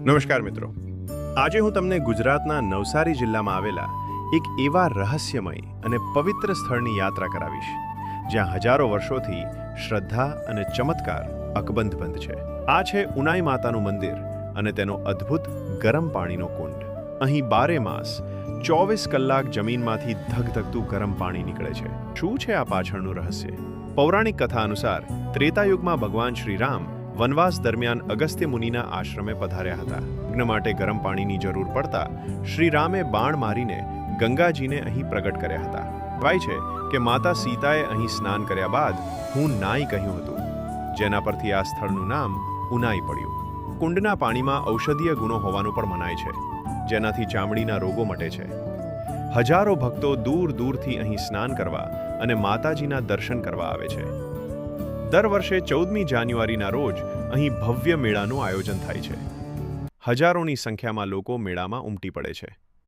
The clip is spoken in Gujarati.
નમસ્કાર મિત્રો, આજે હું તમને ગુજરાતના નવસારી જિલ્લામાં આવેલા એક એવા રહસ્યમય અને પવિત્ર સ્થળની યાત્રા કરાવીશ જ્યાં હજારો વર્ષોથી શ્રદ્ધા અને ચમત્કાર અકબંધ બંધ છે. આ છે ઉનાઈ માતાનું મંદિર અને તેનો અદ્ભુત ગરમ પાણીનો કુંડ. અહીં 12 માસ 24 કલાક જમીનમાંથી ધગધગતું ગરમ પાણી નીકળે છે. શું છે આ પાછળનું રહસ્ય? પૌરાણિક કથા અનુસાર ત્રેતાયુગમાં ભગવાન શ્રીરામ વનવાસ દરમિયાન અગસ્ત્ય મુનિના આશ્રમે પધાર્યા હતા. યજ્ઞ માટે ગરમ પાણીની જરૂર પડતા શ્રીરામે બાણ મારીને ગંગાજીને અહીં પ્રગટ કર્યા હતા. કહેવાય છે કે માતા સીતાએ અહીં સ્નાન કર્યા બાદ હું નાઈ કહ્યું હતું, જેના પરથી આ સ્થળનું નામ ઉનાઈ પડ્યું. કુંડના પાણીમાં ઔષધીય ગુણો હોવાનું પણ મનાય છે, જેનાથી ચામડીના રોગો મટે છે. હજારો ભક્તો દૂર દૂરથી અહીં સ્નાન કરવા અને માતાજીના દર્શન કરવા આવે છે. દર વર્ષે 14મી જાન્યુઆરીના રોજ અહીં ભવ્ય મેળાનું આયોજન થાય છે. હજારોની સંખ્યામાં લોકો મેળામાં ઉમટી પડે છે.